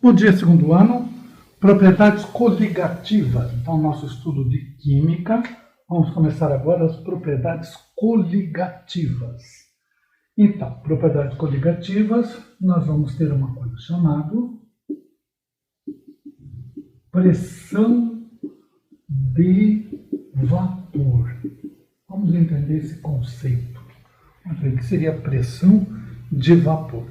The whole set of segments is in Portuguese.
Bom dia, segundo ano. Propriedades coligativas. Então, nosso estudo de química. Vamos começar agora as propriedades coligativas. Então, propriedades coligativas, nós vamos ter uma coisa chamada pressão de vapor. Vamos entender esse conceito. Vamos ver o que seria a pressão de vapor.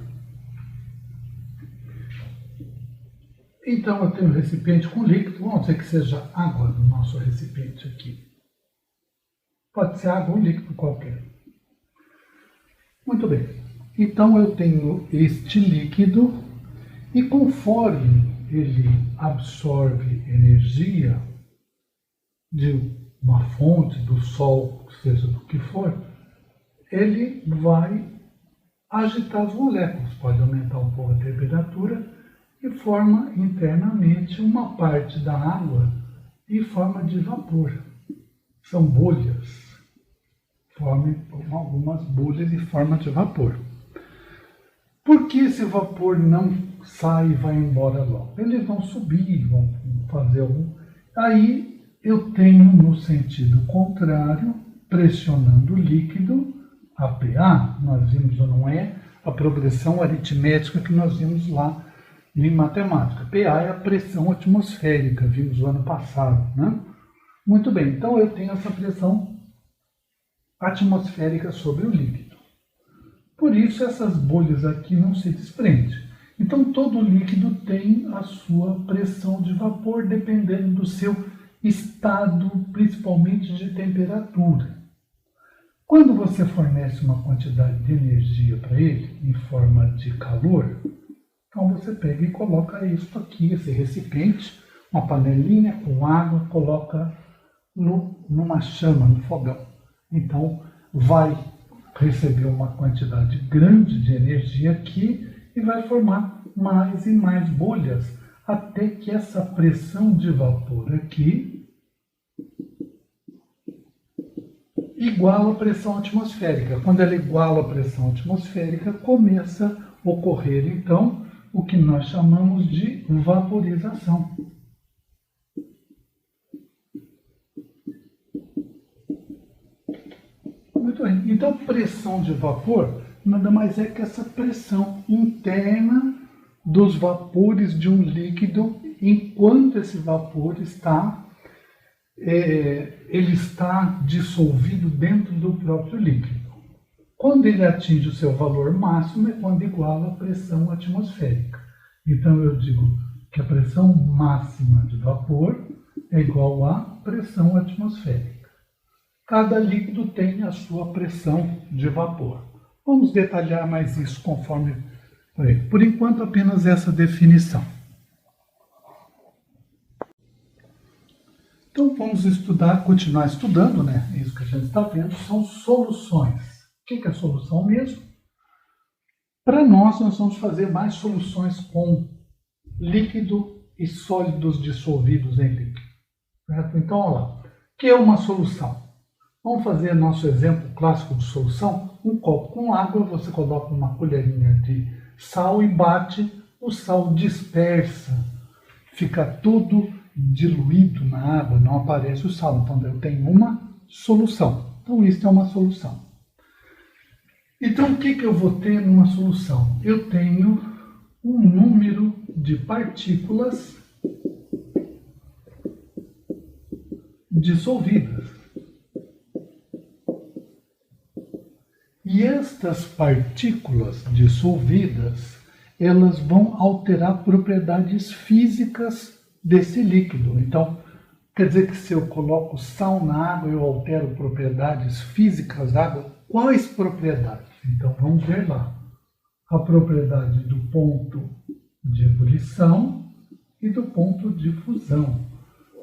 Então, eu tenho um recipiente com líquido, vamos dizer que seja água no nosso recipiente aqui. Pode ser água ou líquido qualquer. Muito bem. Então, eu tenho este líquido e conforme ele absorve energia de uma fonte, do sol, seja do que for, ele vai agitar as moléculas, pode aumentar um pouco a temperatura e forma internamente uma parte da água em forma de vapor. São bolhas, formam algumas bolhas em forma de vapor. Por que esse vapor não sai e vai embora logo? Eles vão subir, vão fazer algum... Aí eu tenho no sentido contrário, pressionando o líquido, a pH, nós vimos ou não é, a progressão aritmética que nós vimos lá em matemática. pH é a pressão atmosférica, vimos no ano passado, né? Muito bem, então eu tenho essa pressão atmosférica sobre o líquido. Por isso essas bolhas aqui não se desprendem. Então todo líquido tem a sua pressão de vapor dependendo do seu estado, principalmente de temperatura. Quando você fornece uma quantidade de energia para ele, em forma de calor, então você pega e coloca isso aqui, esse recipiente, uma panelinha com água, coloca numa chama, no fogão. Então vai receber uma quantidade grande de energia aqui e vai formar mais e mais bolhas, até que essa pressão de vapor aqui iguala a pressão atmosférica. Quando ela iguala a pressão atmosférica, começa a ocorrer, então, o que nós chamamos de vaporização. Muito bem. Então, pressão de vapor nada mais é que essa pressão interna dos vapores de um líquido enquanto esse vapor está dissolvido dentro do próprio líquido. Quando ele atinge o seu valor máximo é quando iguala a pressão atmosférica. Então eu digo que a pressão máxima de vapor é igual à pressão atmosférica. Cada líquido tem a sua pressão de vapor. Vamos detalhar mais isso conforme... Por enquanto, apenas essa definição. Então vamos continuar estudando, né? Isso que a gente está vendo são soluções. O que é solução mesmo? Para nós vamos fazer mais soluções com líquido e sólidos dissolvidos em líquido. Certo? Então, olha lá. O que é uma solução? Vamos fazer nosso exemplo clássico de solução. Um copo com água, você coloca uma colherinha de sal e bate, o sal dispersa, fica tudo diluído na água, não aparece o sal. Então, eu tenho uma solução. Então, isso é uma solução. Então, o que eu vou ter numa solução? Eu tenho um número de partículas dissolvidas. E estas partículas dissolvidas, elas vão alterar propriedades físicas desse líquido. Então, quer dizer que se eu coloco sal na água, eu altero propriedades físicas da água. Quais propriedades? Então, vamos ver lá. A propriedade do ponto de ebulição e do ponto de fusão.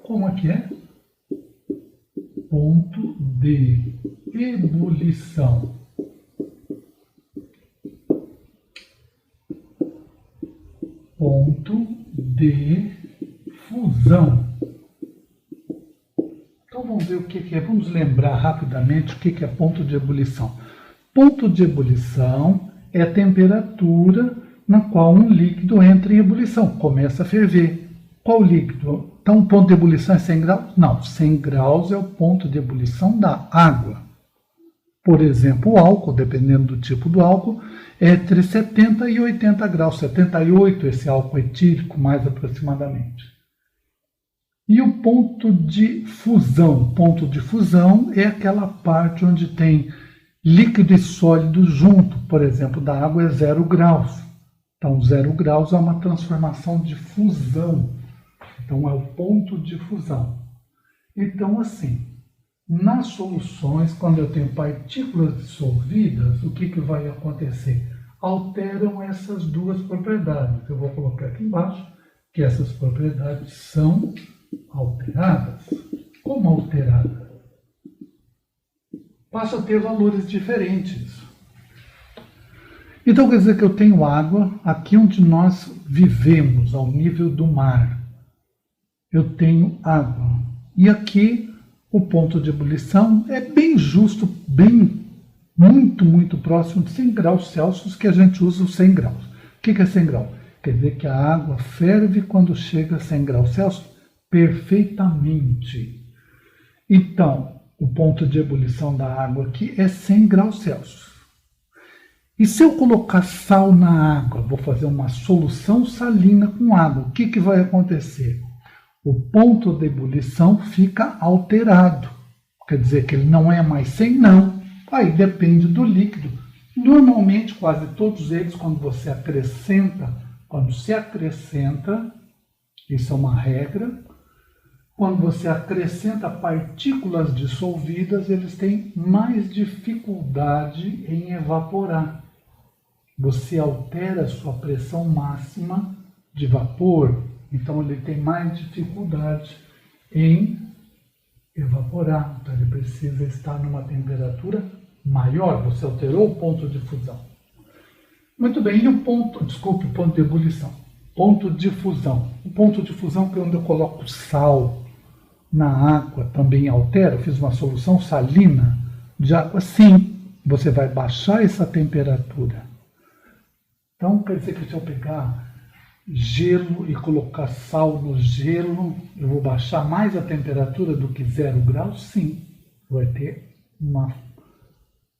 Como é que é? Ponto de ebulição. Ponto de fusão. Então, vamos ver o que que é. Vamos lembrar rapidamente o que é ponto de ebulição. Ponto de ebulição é a temperatura na qual um líquido entra em ebulição, começa a ferver. Qual líquido? Então, o ponto de ebulição é 100 graus? Não, 100 graus é o ponto de ebulição da água. Por exemplo, o álcool, dependendo do tipo do álcool, é entre 70 e 80 graus, 78 esse álcool etílico, mais aproximadamente. E o ponto de fusão? Ponto de fusão é aquela parte onde tem líquido e sólido junto. Por exemplo, da água é 0 graus. Então, 0 graus é uma transformação de fusão. Então, é o ponto de fusão. Então, assim, nas soluções, quando eu tenho partículas dissolvidas, o que vai acontecer? Alteram essas duas propriedades. Eu vou colocar aqui embaixo que essas propriedades são alteradas. Como alteradas? Passa a ter valores diferentes. Então quer dizer que eu tenho água aqui onde nós vivemos, ao nível do mar. Eu tenho água. E aqui o ponto de ebulição é bem justo, muito próximo de 100 graus Celsius, que a gente usa os 100 graus. O que é 100 graus? Quer dizer que a água ferve quando chega a 100 graus Celsius perfeitamente. Então, o ponto de ebulição da água aqui é 100 graus Celsius. E se eu colocar sal na água, vou fazer uma solução salina com água, o que vai acontecer? O ponto de ebulição fica alterado. Quer dizer que ele não é mais 100, não. Aí depende do líquido. Normalmente, quase todos eles, quando se acrescenta, isso é uma regra, quando você acrescenta partículas dissolvidas, eles têm mais dificuldade em evaporar. Você altera a sua pressão máxima de vapor, então ele tem mais dificuldade em evaporar. Então ele precisa estar numa temperatura maior. Você alterou o ponto de fusão. Muito bem, e o ponto de ebulição. Ponto de fusão. O ponto de fusão é onde eu coloco sal na água, também altera. Eu fiz uma solução salina de água. Sim, você vai baixar essa temperatura. Então, quer dizer que se eu pegar gelo e colocar sal no gelo, eu vou baixar mais a temperatura do que 0 graus? Sim, vai ter uma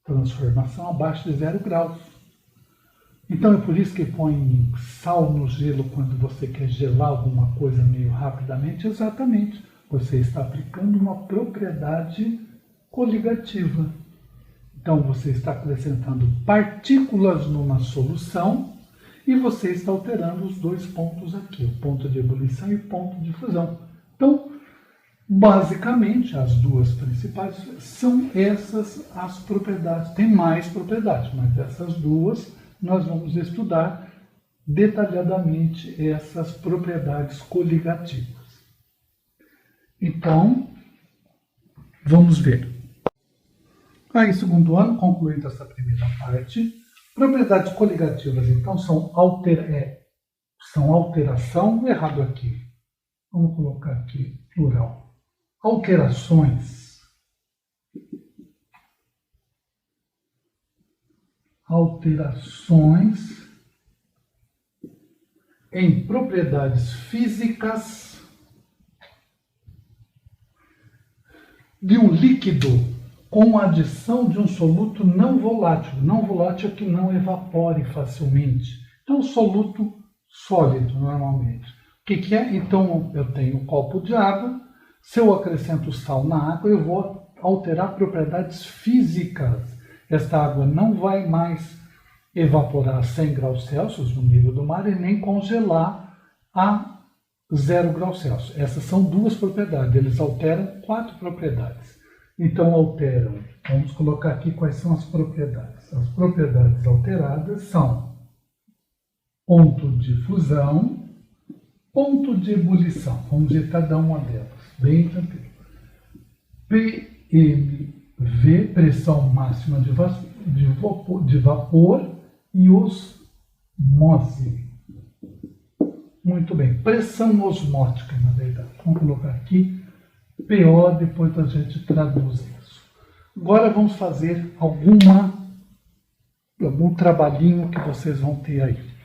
transformação abaixo de 0 graus. Então é por isso que põe sal no gelo quando você quer gelar alguma coisa meio rapidamente. Exatamente, você está aplicando uma propriedade coligativa. Então você está acrescentando partículas numa solução e você está alterando os dois pontos aqui, o ponto de ebulição e o ponto de fusão. Então, basicamente, as duas principais são essas as propriedades. Tem mais propriedades, mas essas duas nós vamos estudar detalhadamente essas propriedades coligativas. Então, vamos ver. Aí, segundo ano, concluída essa primeira parte, propriedades coligativas, então, são alteração, errado aqui, vamos colocar aqui plural, alterações em propriedades físicas de um líquido com a adição de um soluto não volátil. Não volátil é que não evapore facilmente. Então, soluto sólido, normalmente. O que é? Então, eu tenho um copo de água. Se eu acrescento sal na água, eu vou alterar propriedades físicas. Esta água não vai mais evaporar a 100 graus Celsius no nível do mar e nem congelar a 0 graus Celsius. Essas são duas propriedades. Eles alteram 4 propriedades. Então, alteram. Vamos colocar aqui quais são as propriedades. As propriedades alteradas são ponto de fusão, ponto de ebulição. Vamos ver cada uma delas. Bem tranquilo. PMV, pressão máxima de vapor, e osmose. Muito bem. Pressão osmótica, na verdade. Vamos colocar aqui PO, depois a gente traduz isso. Agora vamos fazer algum trabalhinho que vocês vão ter aí.